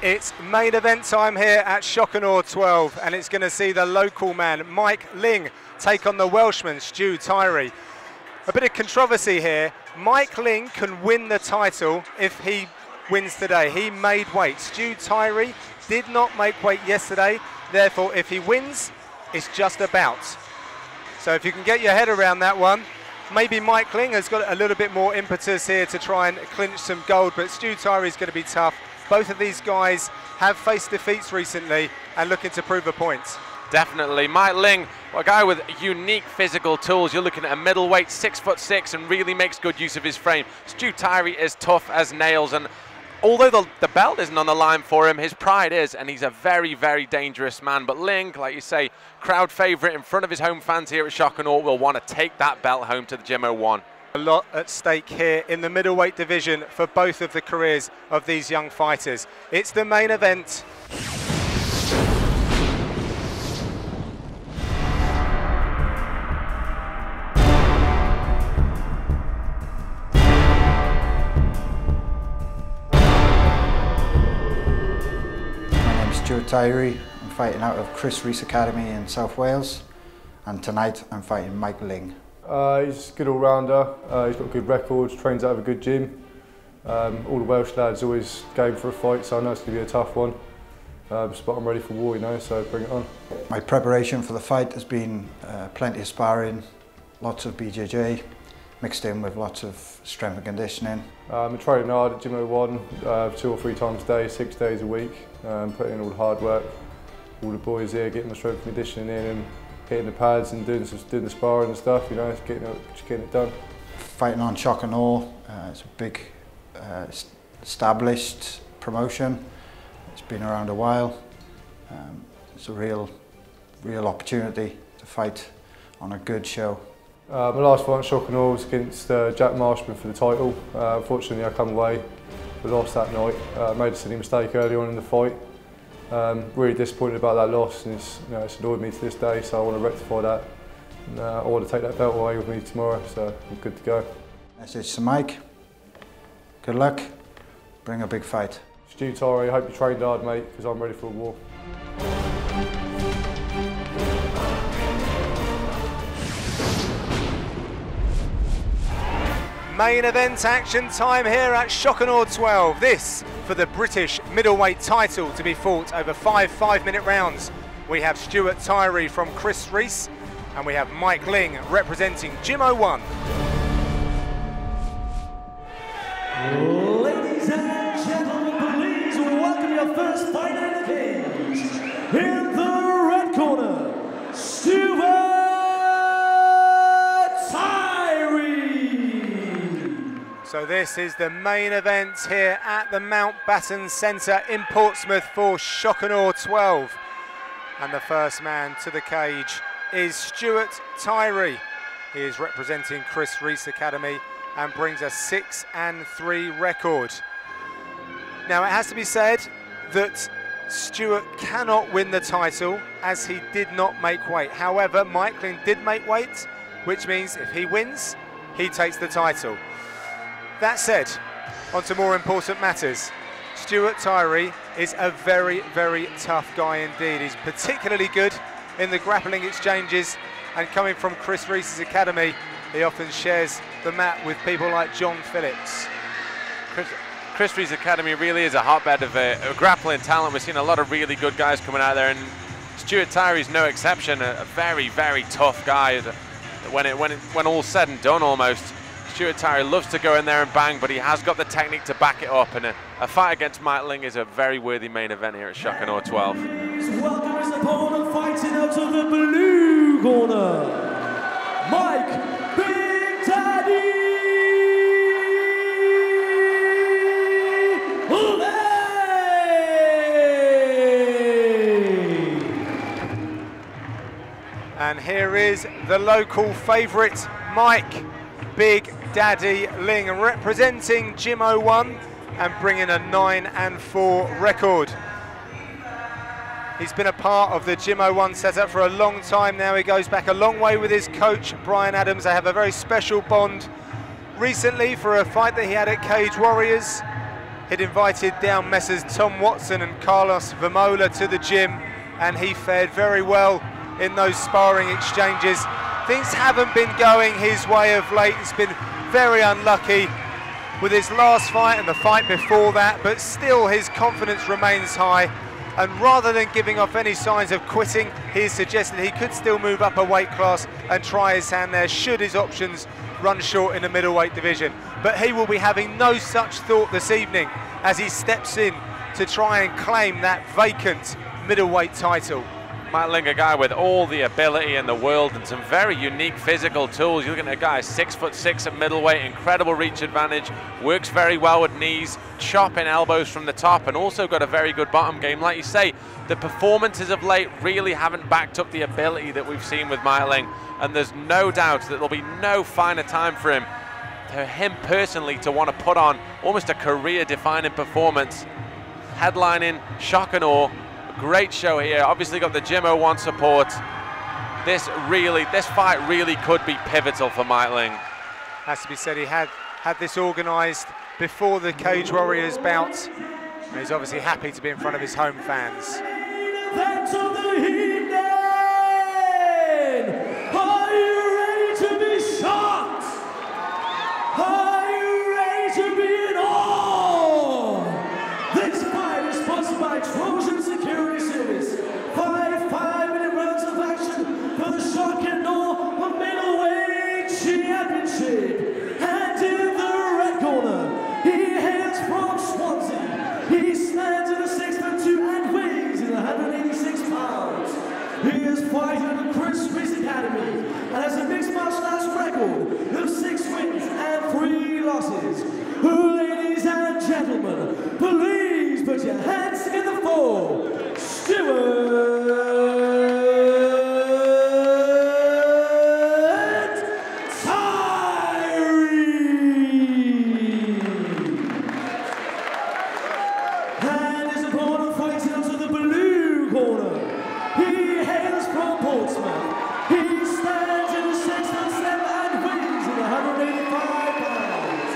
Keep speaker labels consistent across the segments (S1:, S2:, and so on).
S1: It's main event time here at Shock and Awe 12, and it's going to see the local man, Mike Ling, take on the Welshman, Stuart Tyrie. A bit of controversy here. Mike Ling can win the title if he wins today. He made weight. Stuart Tyrie did not make weight yesterday, therefore if he wins, it's just a bout. So if you can get your head around that one, maybe Mike Ling has got a little bit more impetus here to try and clinch some gold, but Stuart Tyrie is going to be tough. Both of these guys have faced defeats recently and looking to prove a point.
S2: Definitely. Mike Ling, a guy with unique physical tools. You're looking at a middleweight, 6'6", and really makes good use of his frame. Stuart Tyrie is tough as nails, and although the belt isn't on the line for him, his pride is, and he's a very, very dangerous man. But Ling, like you say, crowd favourite in front of his home fans here at Shock and Awe, will want to take that belt home to the Gym 01.
S1: A lot at stake here in the middleweight division for both of the careers of these young fighters. It's the main event.
S3: My name's Stuart Tyrie. I'm fighting out of Chris Rees Academy in South Wales, and tonight I'm fighting Mike Ling.
S4: He's a good all-rounder, he's got good records, trains out of a good gym. All the Welsh lads always game for a fight, so I know it's going to be a tough one. But I'm ready for war, you know, so bring it on.
S3: My preparation for the fight has been plenty of sparring, lots of BJJ, mixed in with lots of strength and conditioning.
S4: I'm training hard at Gym 01, 2 or 3 times a day, 6 days a week, putting in all the hard work. All the boys here getting my strength and conditioning in, and hitting the pads and doing the sparring and stuff, you know, getting it done.
S3: Fighting on Shock and Awe, it's a big established promotion. It's been around a while. It's a real opportunity to fight on a good show.
S4: My last fight on Shock and Awe was against Jack Marshman for the title. Unfortunately I come away, we lost that night. Made a silly mistake early on in the fight. Really disappointed about that loss, and it's annoyed me to this day, so I want to rectify that. And, I want to take that belt away with me tomorrow, so I'm good to go.
S3: Message to Mike, good luck, bring a big fight.
S4: Stuart Tyrie, I hope you trained hard, mate, because I'm ready for a war.
S1: Main event action time here at Shock and Awe 12. This for the British middleweight title to be fought over 5 5-minute rounds. We have Stuart Tyrie from Chris Rees, and we have Mike Ling representing Gym 01.
S5: Ladies and gentlemen, please welcome your first fighter in the cage. In the red corner, Stuart
S1: So this is the main event here at the Mountbatten Centre in Portsmouth for Shock and Awe 12. And the first man to the cage is Stuart Tyrie. He is representing Chris Rees Academy and brings a 6-3 record. Now it has to be said that Stuart cannot win the title as he did not make weight. However, Mike Ling did make weight, which means if he wins, he takes the title. That said, on to more important matters. Stuart Tyrie is a very, very tough guy indeed. He's particularly good in the grappling exchanges, and coming from Chris Rees' academy, he often shares the mat with people like John Phillips.
S2: Chris Rees' academy really is a hotbed of grappling talent. We've seen a lot of really good guys coming out there, and Stuart Tyrie's no exception. A very, very tough guy. When all's said and done, almost. Stuart Tyrie loves to go in there and bang, but he has got the technique to back it up, and a fight against Mike Ling is a very worthy main event here at Shock and Awe 12.
S5: Welcome his opponent, fighting out of the blue corner, Mike Big Daddy Ling!
S1: And here is the local favourite, Mike Big Daddy Ling, representing Gym 01 and bringing a 9-4 record. He's been a part of the Gym 01 setup for a long time now. He goes back a long way with his coach, Brian Adams. They have a very special bond. Recently, for a fight that he had at Cage Warriors, He'd invited down Messrs Tom Watson and Carlos Vermola to the gym, and he fared very well in those sparring exchanges. Things haven't been going his way of late. He's been very unlucky with his last fight and the fight before that, but still his confidence remains high. And rather than giving off any signs of quitting, he has suggested he could still move up a weight class and try his hand there should his options run short in the middleweight division. But he will be having no such thought this evening as he steps in to try and claim that vacant middleweight title.
S2: Mike Ling, a guy with all the ability in the world and some very unique physical tools. You're looking at a guy 6'6" at middleweight, incredible reach advantage, works very well with knees, chopping elbows from the top, and also got a very good bottom game. Like you say, the performances of late really haven't backed up the ability that we've seen with Mike Ling, and there's no doubt that there'll be no finer time for him personally to want to put on almost a career-defining performance, headlining Shock and Awe. Great show here. Obviously got the Gym 01 support. This fight really could be pivotal for Mike Ling.
S1: Has to be said, he had this organised before the Cage Warriors bout, and he's obviously happy to be in front of his home fans.
S5: Event of the evening! Are you ready to be shocked? Are you ready to be in awe? This fight is sponsored by Trojan Security Service. 5-minute rounds of action for the Shock and Awe Middleweight Championship. And in the red corner, he hails from Swansea. He stands in the 6'2" and weighs in 186 pounds. He is fighting at the Chris Reese Academy and has a mixed martial arts record of 6 wins and 3 losses. Ladies and gentlemen, please put your hands together for Stuart Tyrie. And his opponent fighting into the blue corner. He hails from Portsmouth. He stands in the 6'7" and weighs in 185 pounds.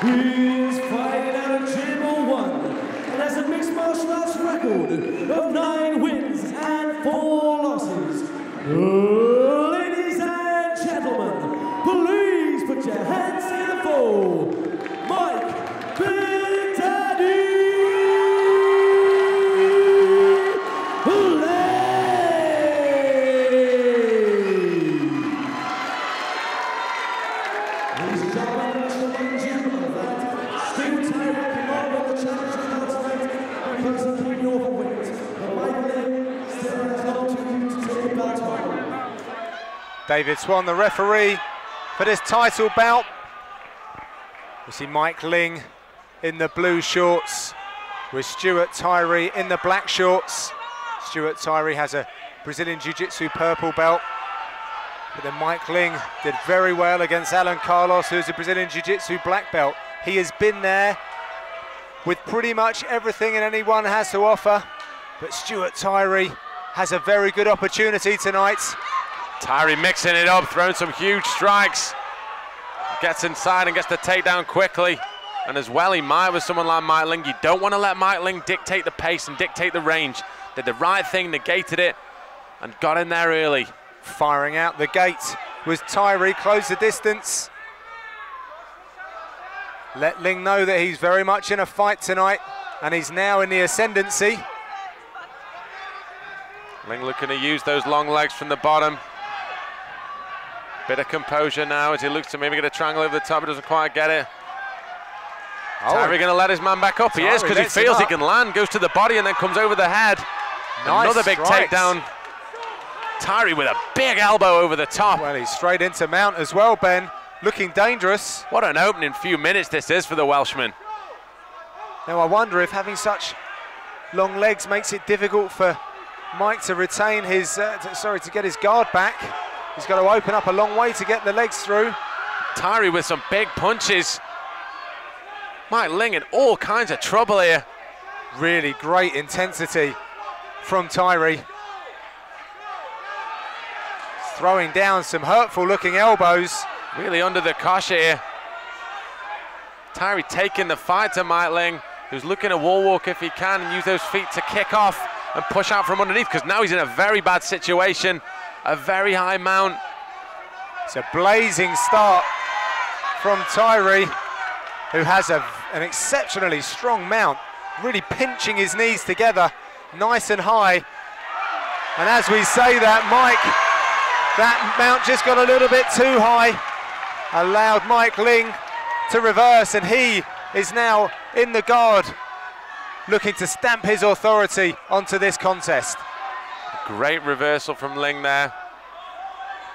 S5: He is fighting out of Gym 01 and has a mixed martial arts record of 9 wins and 4 losses. Ladies and gentlemen, please put your hands together for Mike Big Daddy Ling. Ladies and gentlemen, that's the main gentleman of that. Stuart Tyrie came on with the championship belt tonight because of the North wins. But Mike Ling still has an opportunity to take the belt home.
S1: David Swan, the referee for this title bout. We see Mike Ling in the blue shorts with Stuart Tyrie in the black shorts. Stuart Tyrie has a Brazilian Jiu-Jitsu purple belt. But then Mike Ling did very well against Alan Carlos, who's a Brazilian Jiu-Jitsu black belt. He has been there with pretty much everything and anyone has to offer. But Stuart Tyrie has a very good opportunity tonight.
S2: Tyrie mixing it up, throwing some huge strikes. Gets inside and gets the takedown quickly. And as well he might with someone like Mike Ling. You don't want to let Mike Ling dictate the pace and dictate the range. Did the right thing, negated it, and got in there early.
S1: Firing out the gate was Tyrie, closed the distance. Let Ling know that he's very much in a fight tonight, and he's now in the ascendancy.
S2: Ling looking to use those long legs from the bottom. Bit of composure now as he looks to maybe get a triangle over the top, but doesn't quite get it. Tyrie going to let his man back up. He is, because he feels he can land, goes to the body and then comes over the head.
S1: Nice
S2: Another big
S1: strikes.
S2: takedown. Tyrie with a big elbow over the top.
S1: Well, he's straight into mount as well, Ben. Looking dangerous.
S2: What an opening few minutes this is for the Welshman.
S1: Now I wonder if having such long legs makes it difficult for Mike to retain his, to get his guard back. He's got to open up a long way to get the legs through.
S2: Tyrie with some big punches. Mike Ling in all kinds of trouble here.
S1: Really great intensity from Tyrie. Throwing down some hurtful looking elbows.
S2: Really under the cosh here. Tyrie taking the fight to Mike Ling. who's looking to wall walk if he can and use those feet to kick off and push out from underneath, because now he's in a very bad situation, a very high mount.
S1: It's a blazing start from Tyrie, who has an exceptionally strong mount, really pinching his knees together, nice and high. And as we say that, Mike, that mount just got a little bit too high, allowed Mike Ling to reverse, and he is now in the guard, looking to stamp his authority onto this contest.
S2: Great reversal from Ling there.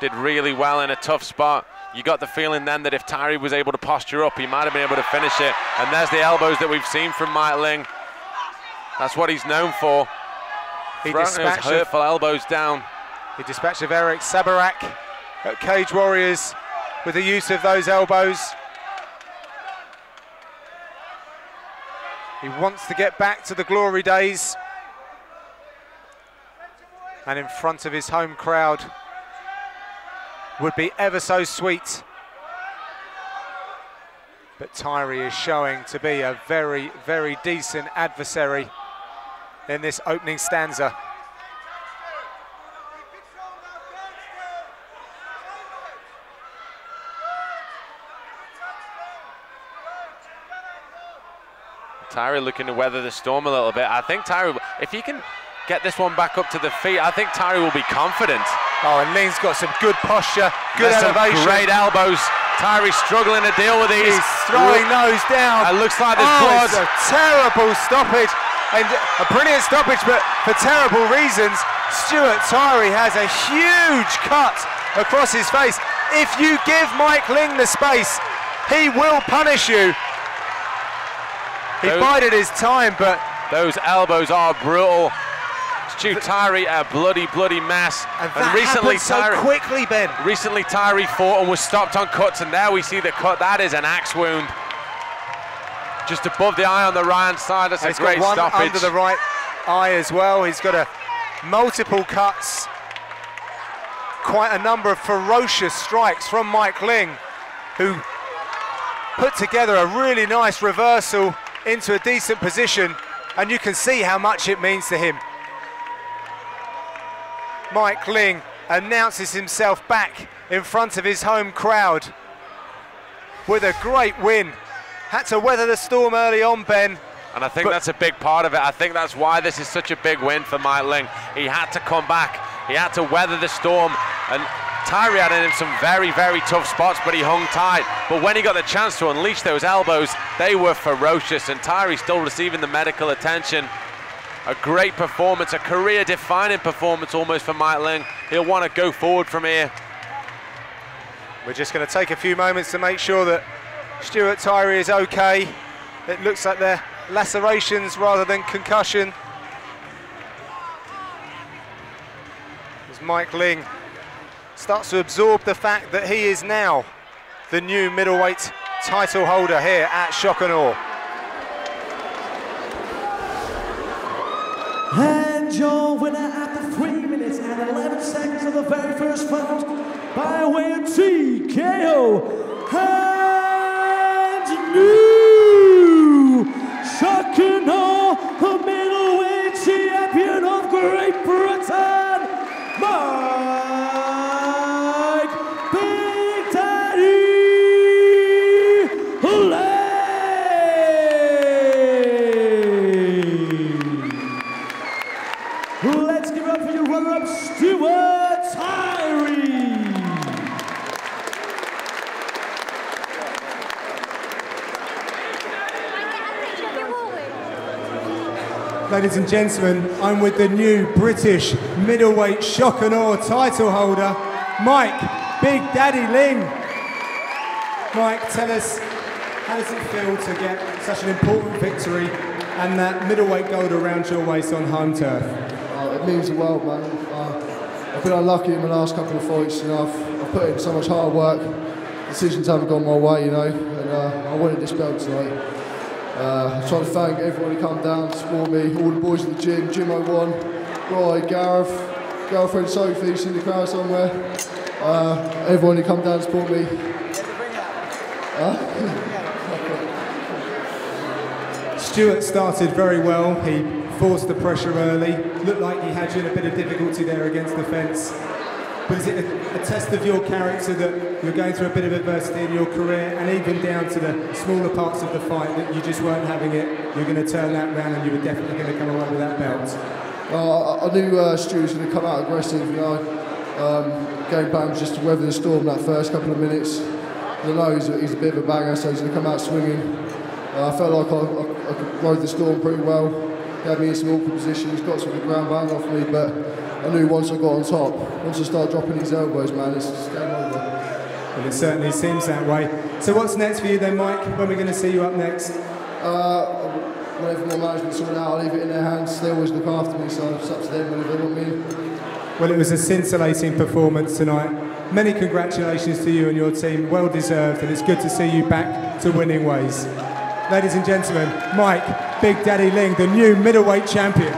S2: Did really well in a tough spot. You got the feeling then that if Tyrie was able to posture up, he might have been able to finish it. And there's the elbows that we've seen from Mike Ling. That's what he's known for.
S1: He
S2: Throwing those hurtful elbows down.
S1: He dispatched of Eric Sabarak at Cage Warriors with the use of those elbows. He wants to get back to the glory days and in front of his home crowd would be ever so sweet. But Tyrie is showing to be a very, very decent adversary in this opening stanza.
S2: Tyrie looking to weather the storm a little bit. I think Tyrie, if he can get this one back up to the feet, I think Tyrie will be confident.
S1: Oh, and Ling's got some good posture, good elevation.
S2: Great elbows. Tyrie struggling to deal with these.
S1: He's throwing those down.
S2: It looks like there's blood.
S1: It's a terrible stoppage, and a brilliant stoppage, but for terrible reasons. Stuart Tyrie has a huge cut across his face. If you give Mike Ling the space, he will punish you. He bided his time, but
S2: those elbows are brutal. Stuart Tyrie, a bloody mess.
S1: And recently so quickly, Ben.
S2: Recently Tyrie fought and was stopped on cuts, and now we see the cut. That is an axe wound. Just above the eye on the right hand side. That's a great
S1: stoppage. He's got one
S2: stoppage.
S1: under the right eye as well. He's got multiple cuts. Quite a number of ferocious strikes from Mike Ling, who put together a really nice reversal into a decent position, and you can see how much it means to him. Mike Ling announces himself back in front of his home crowd with a great win. Had to weather the storm early on, Ben.
S2: And I think that's a big part of it. I think that's why this is such a big win for Mike Ling. He had to come back. He had to weather the storm. And Tyrie had in him some very, very tough spots, but he hung tight. But when he got the chance to unleash those elbows, they were ferocious. And Tyrie still receiving the medical attention. A great performance, a career-defining performance almost for Mike Ling. He'll want to go forward from here.
S1: We're just going to take a few moments to make sure that Stuart Tyrie is okay. It looks like they're lacerations rather than concussion. As Mike Ling starts to absorb the fact that he is now the new middleweight title holder here at Shock and Awe.
S5: And your winner after 3 minutes and 11 seconds of the very first round by way of TKO, and new Shock and Awe, the middleweight champion of Great Britain, Mike Big Daddy Ling. Let's give it up for your runner-up, Stuart Tyrie.
S1: Ladies and gentlemen, I'm with the new British middleweight Shock and Awe title holder, Mike Big Daddy Ling. Mike, tell us, how does it feel to get such an important victory and that middleweight gold around your waist on home turf?
S6: It means the world, man. I've been unlucky in my last couple of fights, you know. I've put in so much hard work. Decisions haven't gone my way, you know, and I wanted this belt tonight. I just want to thank everyone who come down to support me, all the boys at the gym, Jim 01, Roy, Gareth, girlfriend Sophie, she's in the crowd somewhere. Everyone who come down to support me.
S1: Stuart started very well. He forced the pressure early. Looked like he had you in a bit of difficulty there against the fence. But is it a test of your character that you're going through a bit of adversity in your career, and even down to the smaller parts of the fight that you just weren't having it? You're going to turn that round and you were definitely going to come away with that belt.
S6: I knew Stu was going to come out aggressive, you know. Game plan was just to weather the storm that first couple of minutes. I know he's a bit of a banger, so he's going to come out swinging. I felt like I could ride the storm pretty well. Gave me in some awkward positions, got some of the ground bang off me, but I knew once I got on top, once I started dropping these elbows, man, it's just game over.
S1: Well, it certainly seems that way. So what's next for you then, Mike? When are we going to see you up next?
S6: Whenever my management sort it out, I'll leave it in their hands. They always look after me, so it's up to them whenever they want me.
S1: Well, it was a scintillating performance tonight. Many congratulations to you and your team, well deserved, and it's good to see you back to winning ways. Ladies and gentlemen, Mike, Big Daddy Ling, the new middleweight champion.